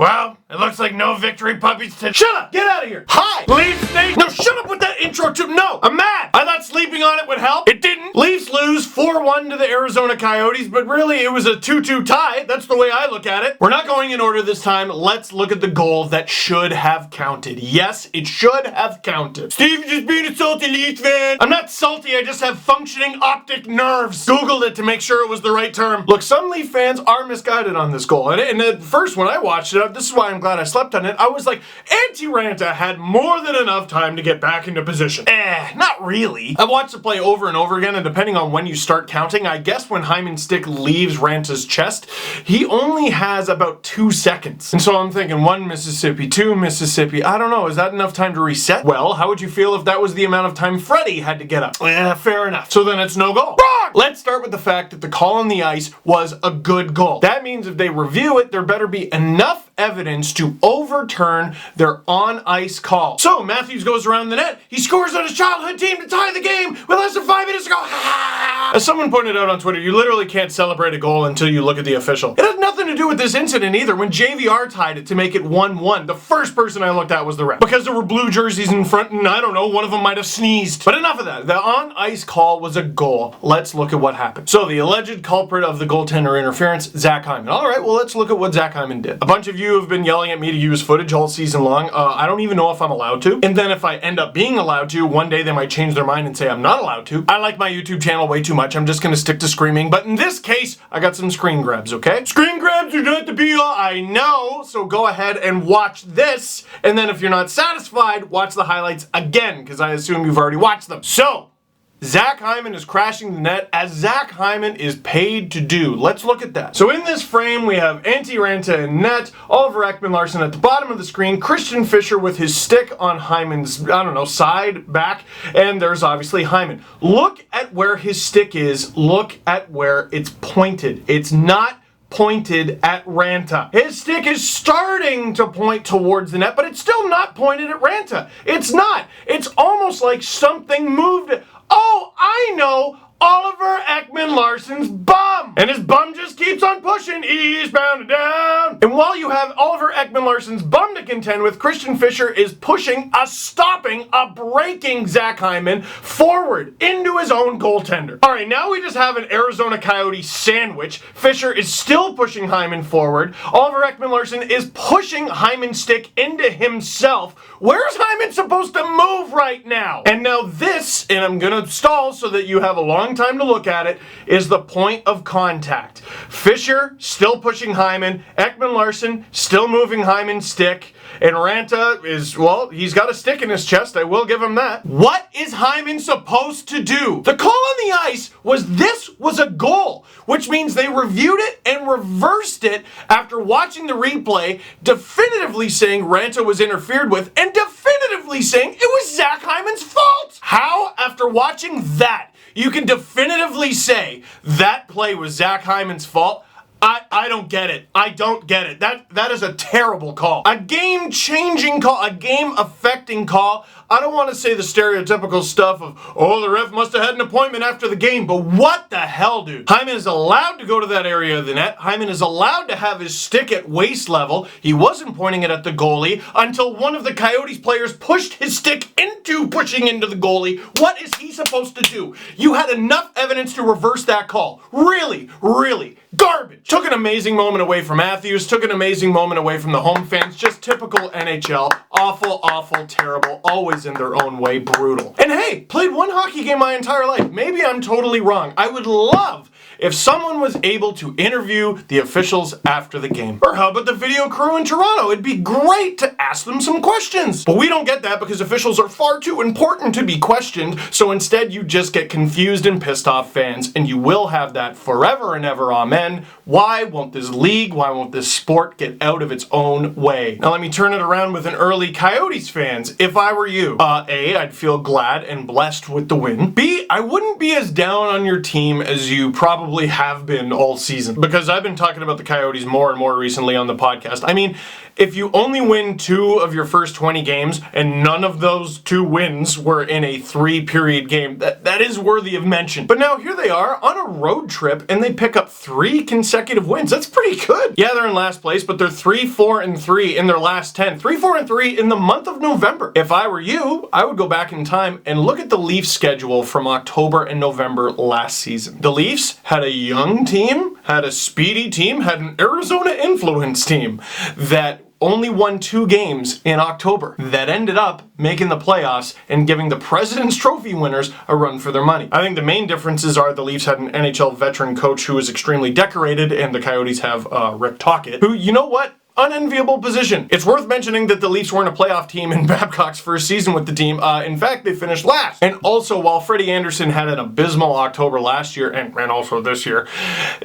Well, it looks like no victory puppies today. Shut up! Get out of here! Hi! Leafs Nation! No, shut up with that intro too! No! I'm mad! I thought sleeping on it would help. It didn't. Leafs lose 4-1 to the Arizona Coyotes, but really it was a 2-2 tie. That's the way I look at it. We're not going in order this time. Let's look at the goal that should have counted. Yes, it should have counted. Steve, just being a salty Leafs fan. I'm not salty, I just have functioning optic nerves. Googled it to make sure it was the right term. Look, some Leaf fans are misguided on this goal. And at first, when I watched it, this is why I'm glad I slept on it, I was like, Raant had more than enough time to get back into position. Not really. I've watched the play over and over again, and depending on when you start counting, I guess when Hyman's stick leaves Raanta's chest, he only has about 2 seconds. And so I'm thinking 1 Mississippi, 2 Mississippi, I don't know, is that enough time to reset? Well, how would you feel if that was the amount of time Freddie had to get up? Fair enough. So then it's no goal. Wrong! Let's start with the fact that the call on the ice was a good goal. That means if they review it, there better be enough evidence to overturn their on-ice call. So Matthews goes around the net, he scores on his childhood team to tie the game with less than 5 minutes to go. As someone pointed out on Twitter, you literally can't celebrate a goal until you look at the official. It has nothing to do with this incident either. When JVR tied it to make it 1-1, the first person I looked at was the ref. Because there were blue jerseys in front and I don't know, one of them might have sneezed. But enough of that. The on-ice call was a goal. Let's look at what happened. So the alleged culprit of the goaltender interference, Zach Hyman. All right, well, let's look at what Zach Hyman did. A bunch of you have been yelling at me to use footage all season long. I don't even know if I'm allowed to. And then if I end up being allowed to, one day they might change their mind and say I'm not allowed to. I like my YouTube channel way too much. I'm just gonna stick to screaming. But in this case, I got some screen grabs, okay? Screen grabs are not the be all, I know. So go ahead and watch this. And then if you're not satisfied, watch the highlights again, because I assume you've already watched them. So, Zach Hyman is crashing the net as Zach Hyman is paid to do. Let's look at that. So in this frame, we have Raant in net, Oliver Ekman-Larsson at the bottom of the screen, Christian Fischer with his stick on Hyman's, I don't know, side, back, and there's obviously Hyman. Look at where his stick is. Look at where it's pointed. It's not pointed at Raanta. His stick is starting to point towards the net, but it's still not pointed at Raanta. It's not. It's almost like something moved it. Oh, I know! Oliver Ekman-Larsson's bum! And his bum just keeps on pushing eastbound and down. And while you have Oliver Ekman-Larsson's bum to contend with, Christian Fischer is pushing a breaking Zach Hyman forward into his own goaltender. All right, now we just have an Arizona Coyote sandwich. Fischer is still pushing Hyman forward. Oliver Ekman-Larsson is pushing Hyman's stick into himself. Where's Hyman supposed to move right now? And now this, and I'm gonna stall so that you have a long time to look at it, is the point of contact. Fischer still pushing Hyman, Ekman-Larsson still moving Hyman's stick, and Raanta is, well, he's got a stick in his chest, I will give him that. What is Hyman supposed to do? The call on the ice was this was a goal, which means they reviewed it and reversed it after watching the replay, definitively saying Raanta was interfered with, and definitively saying it was Zach Hyman's fault. How, after watching that, you can definitively say that play was Zach Hyman's fault? I don't get it. I don't get it. That is a terrible call. A game-changing call, a game-affecting call. I don't want to say the stereotypical stuff of, oh, the ref must have had an appointment after the game, but what the hell, dude? Hyman is allowed to go to that area of the net. Hyman is allowed to have his stick at waist level. He wasn't pointing it at the goalie until one of the Coyotes players pushed his stick into pushing into the goalie. What is he supposed to do? You had enough evidence to reverse that call. Really, really garbage. Took an amazing moment away from Matthews, took an amazing moment away from the home fans. Just typical NHL. Awful, awful, terrible, always in their own way, brutal. And hey, played one hockey game my entire life. Maybe I'm totally wrong. I would love if someone was able to interview the officials after the game. Or how about the video crew in Toronto? It'd be great to ask them some questions. But we don't get that because officials are far too important to be questioned, so instead you just get confused and pissed off fans, and you will have that forever and ever, amen. Why won't this league, why won't this sport get out of its own way? Now let me turn it around with an early Coyotes fans. If I were you, A, I'd feel glad and blessed with the win. B, I wouldn't be as down on your team as you probably probably have been all season, because I've been talking about the Coyotes more and more recently on the podcast. I mean, if you only win 2 of your first 20 games and none of those 2 wins were in a 3-period game, that is worthy of mention. But now here they are on a road trip and they pick up 3 consecutive wins. That's pretty good. Yeah, they're in last place, but they're 3-4-3 in their last 10. 3-4-3 in the month of November. If I were you, I would go back in time and look at the Leafs schedule from October and November last season. The Leafs had a young team, had a speedy team, had an Arizona influence team that only won 2 games in October that ended up making the playoffs and giving the President's Trophy winners a run for their money. I think the main differences are the Leafs had an NHL veteran coach who was extremely decorated, and the Coyotes have Rick Tocchet, who, you know what? Unenviable position. It's worth mentioning that the Leafs weren't a playoff team in Babcock's first season with the team. In fact, they finished last. And also, while Freddie Anderson had an abysmal October last year, and also this year,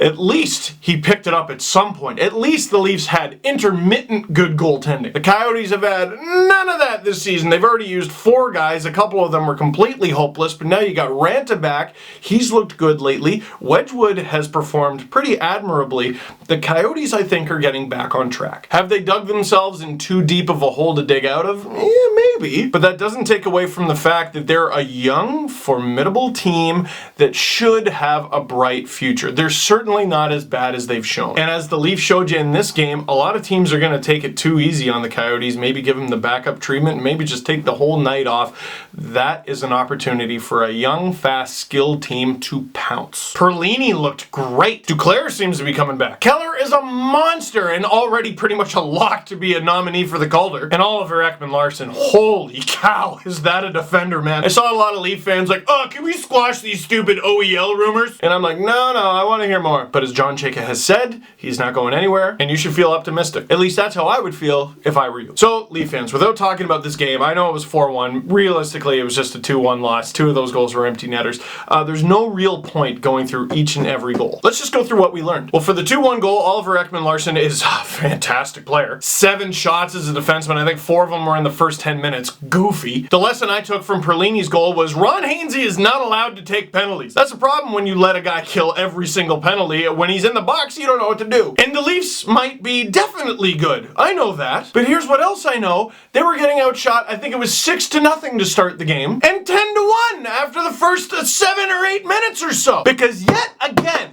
at least he picked it up at some point. At least the Leafs had intermittent good goaltending. The Coyotes have had none of that this season. They've already used 4 guys. A couple of them were completely hopeless, but now you got Raant back. He's looked good lately. Wedgwood has performed pretty admirably. The Coyotes, I think, are getting back on track. Have they dug themselves in too deep of a hole to dig out of? Yeah, maybe. But that doesn't take away from the fact that they're a young, formidable team that should have a bright future. They're certainly not as bad as they've shown. And as the Leafs showed you in this game, a lot of teams are going to take it too easy on the Coyotes, maybe give them the backup treatment, maybe just take the whole night off. That is an opportunity for a young, fast, skilled team to pounce. Perlini looked great. Duclair seems to be coming back. Keller is a monster and already pretty much a lock to be a nominee for the Calder. And Oliver Ekman-Larsson, holy cow, is that a defender, man? I saw a lot of Leaf fans like, oh, can we squash these stupid OEL rumors? And I'm like, no, I want to hear more. But as John Chayka has said, he's not going anywhere, and you should feel optimistic. At least that's how I would feel if I were you. So, Leaf fans, without talking about this game, I know it was 4-1. Realistically, it was just a 2-1 loss. 2 of those goals were empty netters. There's no real point going through each and every goal. Let's just go through what we learned. Well, for the 2-1 goal, Oliver Ekman-Larsson is fantastic player. 7 shots as a defenseman. I think 4 of them were in the first 10 minutes. Goofy. The lesson I took from Perlini's goal was Ron Hainsey is not allowed to take penalties. That's a problem when you let a guy kill every single penalty. When he's in the box, you don't know what to do. And the Leafs might be definitely good. I know that. But here's what else I know. They were getting outshot, I think it was 6-0 to start the game, and 10-1 after the first 7 or 8 minutes or so. Because yet again,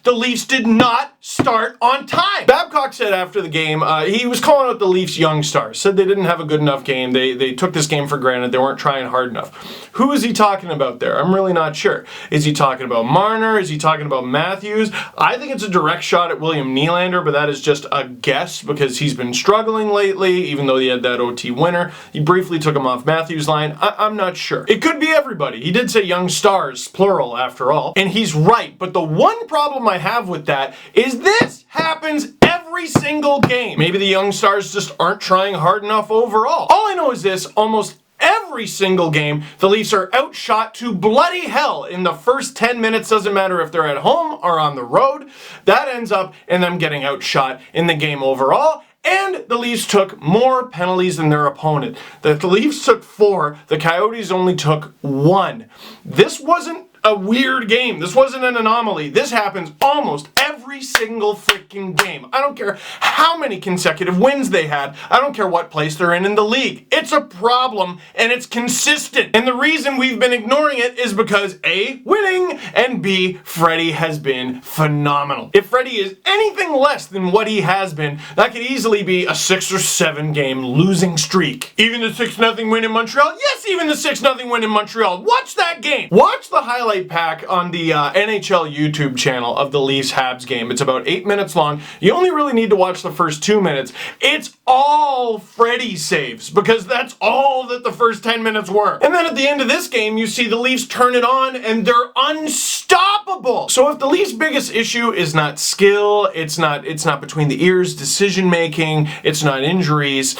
the Leafs did not start on time. Babcock said after the game, he was calling out the Leafs' young stars, said they didn't have a good enough game. They took this game for granted. They weren't trying hard enough. Who is he talking about there? I'm really not sure. Is he talking about Marner? Is he talking about Matthews? I think it's a direct shot at William Nylander, but that is just a guess because he's been struggling lately, even though he had that OT winner. He briefly took him off Matthews' line. I'm not sure. It could be everybody. He did say young stars, plural, after all, and he's right. But the one problem I have with that is this happens every single game. Maybe the young stars just aren't trying hard enough overall. All I know is this, almost every single game, the Leafs are outshot to bloody hell in the first 10 minutes. Doesn't matter if they're at home or on the road. That ends up in them getting outshot in the game overall. And the Leafs took more penalties than their opponent. The Leafs took 4. The Coyotes only took 1. This wasn't a weird game. This wasn't an anomaly. This happens almost every single freaking game. I don't care how many consecutive wins they had. I don't care what place they're in the league. It's a problem, and it's consistent. And the reason we've been ignoring it is because A, winning, and B, Freddie has been phenomenal. If Freddie is anything less than what he has been, that could easily be a 6 or 7 game losing streak. Even the 6-0 win in Montreal? Yes, even the 6-0 win in Montreal. Watch that game. Watch the highlight pack on the NHL YouTube channel of the Leafs-Habs game. It's about 8 minutes long. You only really need to watch the first 2 minutes. It's all Freddie saves because that's all that the first 10 minutes were. And then at the end of this game, you see the Leafs turn it on and they're unstoppable. So if the Leafs' biggest issue is not skill, it's not between the ears decision making, it's not injuries,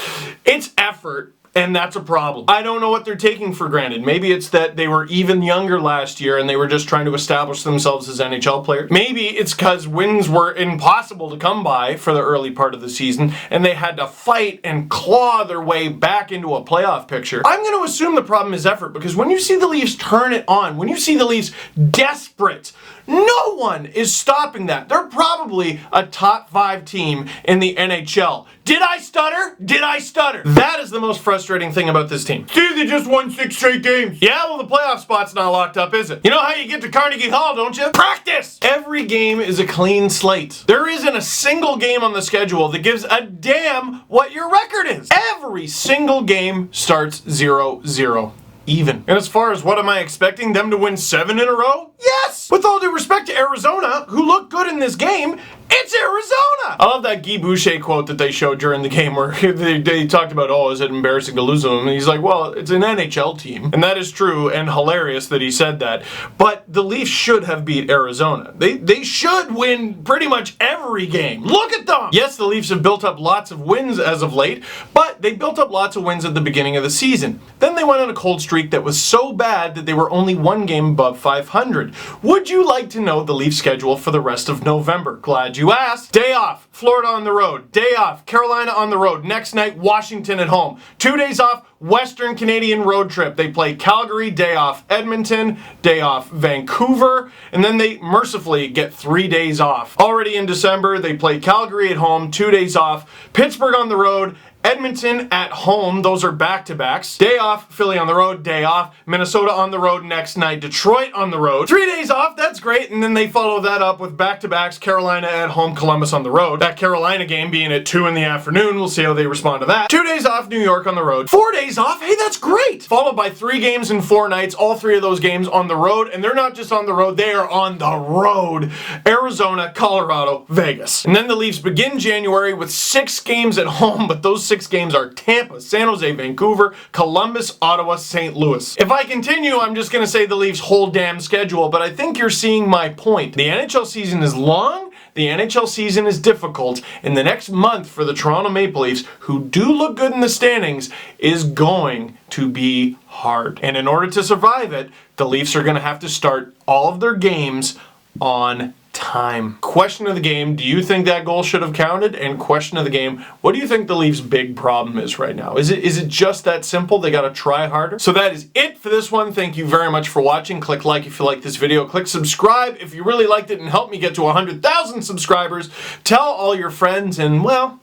it's effort. And that's a problem. I don't know what they're taking for granted. Maybe it's that they were even younger last year and they were just trying to establish themselves as NHL players. Maybe it's because wins were impossible to come by for the early part of the season and they had to fight and claw their way back into a playoff picture. I'm going to assume the problem is effort because when you see the Leafs turn it on, when you see the Leafs desperate, No one is stopping that. They're probably a top 5 team in the NHL. Did I stutter? Did I stutter? That is the most frustrating thing about this team. See, they just won 6 straight games. Yeah, well, the playoff spot's not locked up, is it? You know how you get to Carnegie Hall, don't you? Practice! Every game is a clean slate. There isn't a single game on the schedule that gives a damn what your record is. Every single game starts 0-0. Even. And as far as what am I expecting, them to win 7 in a row? Yes! With all due respect to Arizona, who looked good in this game, it's Arizona! I love that Guy Boucher quote that they showed during the game where they talked about, oh, is it embarrassing to lose them? And he's like, well, it's an NHL team. And that is true and hilarious that he said that. But the Leafs should have beat Arizona. They should win pretty much every game. Look at them! Yes, the Leafs have built up lots of wins as of late, but they built up lots of wins at the beginning of the season. Then they went on a cold streak that was so bad that they were only 1 game above 500. Would you like to know the Leafs schedule for the rest of November? Glad you asked. Day off, Florida on the road. Day off, Carolina on the road. Next night, Washington at home. 2 days off, Western Canadian road trip. They play Calgary, day off Edmonton, day off Vancouver, and then they mercifully get 3 days off. Already in December, they play Calgary at home, 2 days off, Pittsburgh on the road, Edmonton at home, those are back-to-backs. Day off, Philly on the road, day off, Minnesota on the road next night, Detroit on the road. 3 days off, that's great, and then they follow that up with back-to-backs, Carolina at home, Columbus on the road. That Carolina game being at 2 in the afternoon, we'll see how they respond to that. 2 days off, New York on the road. 4 days off, hey, that's great! Followed by 3 games in 4 nights, all 3 of those games on the road, and they're not just on the road, they are on the road. Arizona, Colorado, Vegas. And then the Leafs begin January with 6 games at home, but those 6 games are Tampa, San Jose, Vancouver, Columbus, Ottawa, St. Louis. If I continue, I'm just going to say the Leafs' whole damn schedule, but I think you're seeing my point. The NHL season is long, the NHL season is difficult, and the next month for the Toronto Maple Leafs, who do look good in the standings, is going to be hard. And in order to survive it, the Leafs are going to have to start all of their games on time. Question of the game, do you think that goal should have counted? And question of the game, what do you think the Leafs' big problem is right now? Is it just that simple? They gotta try harder? So that is it for this one. Thank you very much for watching. Click like if you like this video. Click subscribe if you really liked it and help me get to 100,000 subscribers. Tell all your friends, and well,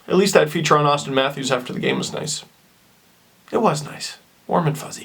at least that feature on Austin Matthews after the game was nice. It was nice. Warm and fuzzy.